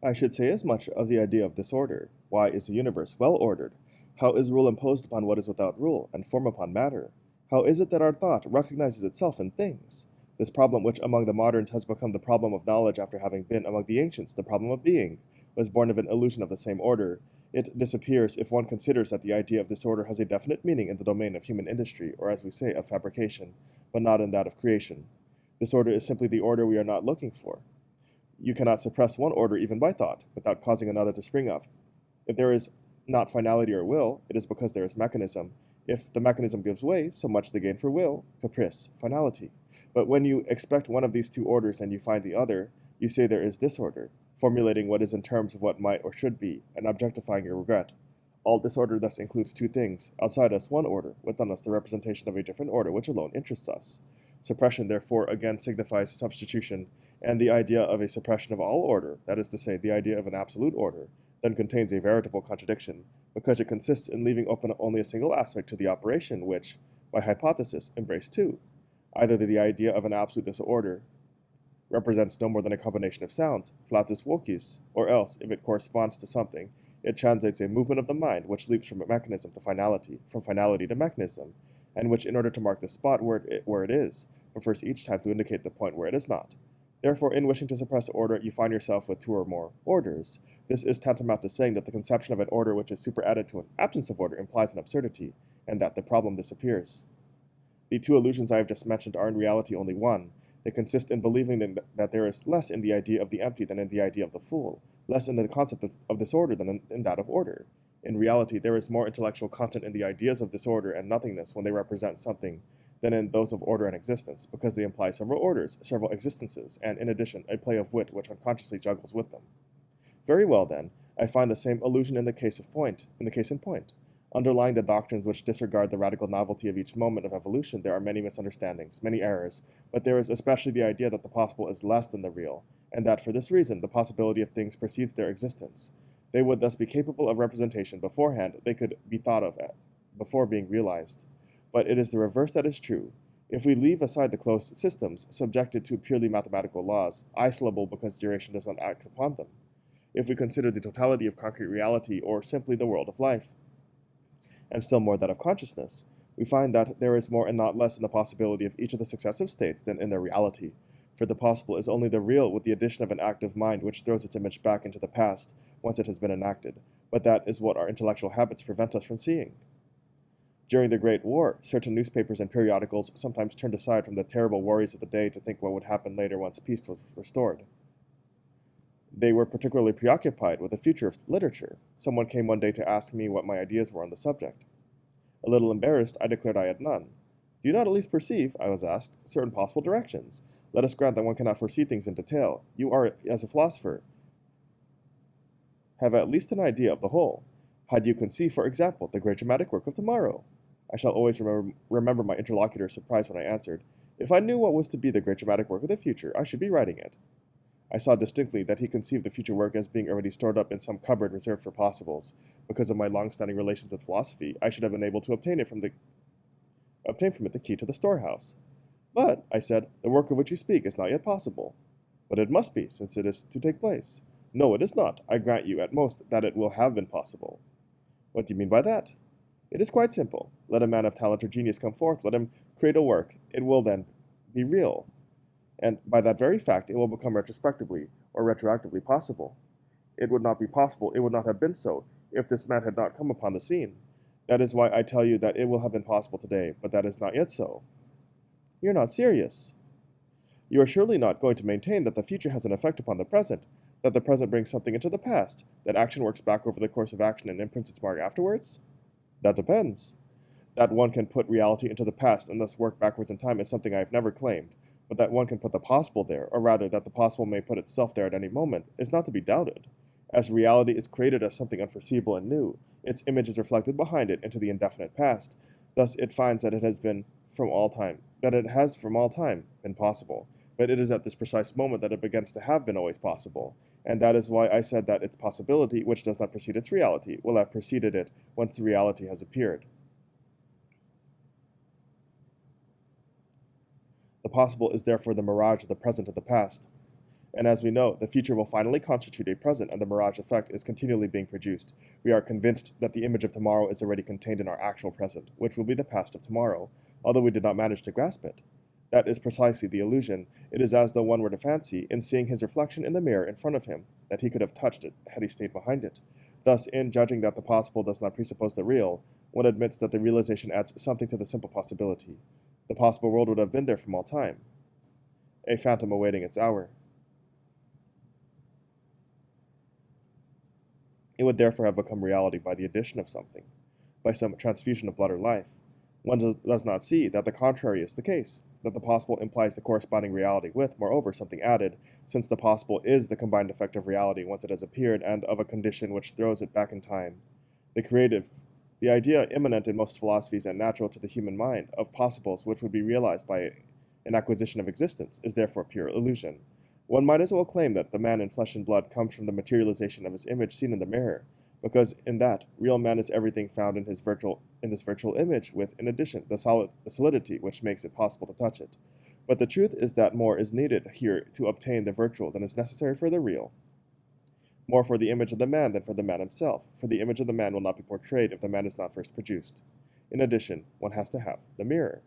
I should say as much of the idea of disorder. Why is the universe well ordered? How is rule imposed upon what is without rule, and form upon matter? How is it that our thought recognizes itself in things? This problem, which among the moderns has become the problem of knowledge after having been among the ancients the problem of being, was born of an illusion of the same order. It disappears if one considers that the idea of disorder has a definite meaning in the domain of human industry, or as we say, of fabrication, but not in that of creation. Disorder is simply the order we are not looking for. You cannot suppress one order even by thought, without causing another to spring up. If there is not finality or will, it is because there is mechanism. If the mechanism gives way, so much the gain for will, caprice, finality. But when you expect one of these two orders and you find the other, you say there is disorder, formulating what is in terms of what might or should be, and objectifying your regret. All disorder thus includes two things: outside us one order, within us the representation of a different order which alone interests us. Suppression, therefore, again signifies substitution, and the idea of a suppression of all order, that is to say, the idea of an absolute order, then contains a veritable contradiction, because it consists in leaving open only a single aspect to the operation which, by hypothesis, embraced two. Either the idea of an absolute disorder represents no more than a combination of sounds, flatus vocis, or else, if it corresponds to something, it translates a movement of the mind which leaps from mechanism to finality, from finality to mechanism, and which, in order to mark the spot where it is, prefers each time to indicate the point where it is not. Therefore, in wishing to suppress order, you find yourself with two or more orders. This is tantamount to saying that the conception of an order which is superadded to an absence of order implies an absurdity, and that the problem disappears. The two illusions I have just mentioned are in reality only one. They consist in believing that there is less in the idea of the empty than in the idea of the full, less in the concept of disorder than in that of order. In reality, there is more intellectual content in the ideas of disorder and nothingness when they represent something than in those of order and existence, because they imply several orders, several existences, and in addition, a play of wit which unconsciously juggles with them. Very well, then, I find the same illusion in the case in point. Underlying the doctrines which disregard the radical novelty of each moment of evolution, there are many misunderstandings, many errors, but there is especially the idea that the possible is less than the real, and that for this reason the possibility of things precedes their existence. They would thus be capable of representation beforehand, they could be thought of before being realized. But it is the reverse that is true. If we leave aside the closed systems, subjected to purely mathematical laws, isolable because duration does not act upon them, if we consider the totality of concrete reality, or simply the world of life, and still more that of consciousness, we find that there is more and not less in the possibility of each of the successive states than in their reality, for the possible is only the real with the addition of an active mind which throws its image back into the past once it has been enacted, but that is what our intellectual habits prevent us from seeing. During the Great War, certain newspapers and periodicals sometimes turned aside from the terrible worries of the day to think what would happen later once peace was restored. They were particularly preoccupied with the future of literature. Someone came one day to ask me what my ideas were on the subject. A little embarrassed, I declared I had none. Do you not at least perceive, I was asked, certain possible directions? Let us grant that one cannot foresee things in detail. You are, as a philosopher, have at least an idea of the whole. How do you conceive, for example, the great dramatic work of tomorrow? I shall always remember my interlocutor's surprise when I answered, if I knew what was to be the great dramatic work of the future, I should be writing it. I saw distinctly that he conceived the future work as being already stored up in some cupboard reserved for possibles. Because of my long-standing relations with philosophy, I should have been able to obtain from it the key to the storehouse. But, I said, the work of which you speak is not yet possible. But it must be, since it is to take place. No, it is not. I grant you, at most, that it will have been possible. What do you mean by that? It is quite simple. Let a man of talent or genius come forth, let him create a work. It will then be real. And by that very fact, it will become retrospectively or retroactively possible. It would not be possible, it would not have been so, if this man had not come upon the scene. That is why I tell you that it will have been possible today, but that is not yet so. You're not serious. You are surely not going to maintain that the future has an effect upon the present, that the present brings something into the past, that action works back over the course of action and imprints its mark afterwards? That depends. That one can put reality into the past and thus work backwards in time is something I have never claimed, but that one can put the possible there, or rather that the possible may put itself there at any moment, is not to be doubted. As reality is created as something unforeseeable and new, its image is reflected behind it into the indefinite past. Thus it finds that it has from all time been possible. But it is at this precise moment that it begins to have been always possible, and that is why I said that its possibility, which does not precede its reality, will have preceded it once the reality has appeared. The possible is therefore the mirage of the present of the past. And as we know, the future will finally constitute a present, and the mirage effect is continually being produced. We are convinced that the image of tomorrow is already contained in our actual present, which will be the past of tomorrow, although we did not manage to grasp it. That is precisely the illusion. It is as though one were to fancy, in seeing his reflection in the mirror in front of him, that he could have touched it had he stayed behind it. Thus, in judging that the possible does not presuppose the real, one admits that the realization adds something to the simple possibility. The possible world would have been there from all time, a phantom awaiting its hour. It would therefore have become reality by the addition of something, by some transfusion of blood or life. One does not see that the contrary is the case, that the possible implies the corresponding reality with, moreover, something added, since the possible is the combined effect of reality once it has appeared and of a condition which throws it back in time. The creative, the idea immanent in most philosophies and natural to the human mind, of possibles which would be realized by an acquisition of existence, is therefore pure illusion. One might as well claim that the man in flesh and blood comes from the materialization of his image seen in the mirror, because in that real man is everything found in this virtual image, with, in addition, the solidity which makes it possible to touch it. But the truth is that more is needed here to obtain the virtual than is necessary for the real. More for the image of the man than for the man himself, for the image of the man will not be portrayed if the man is not first produced. In addition, one has to have the mirror.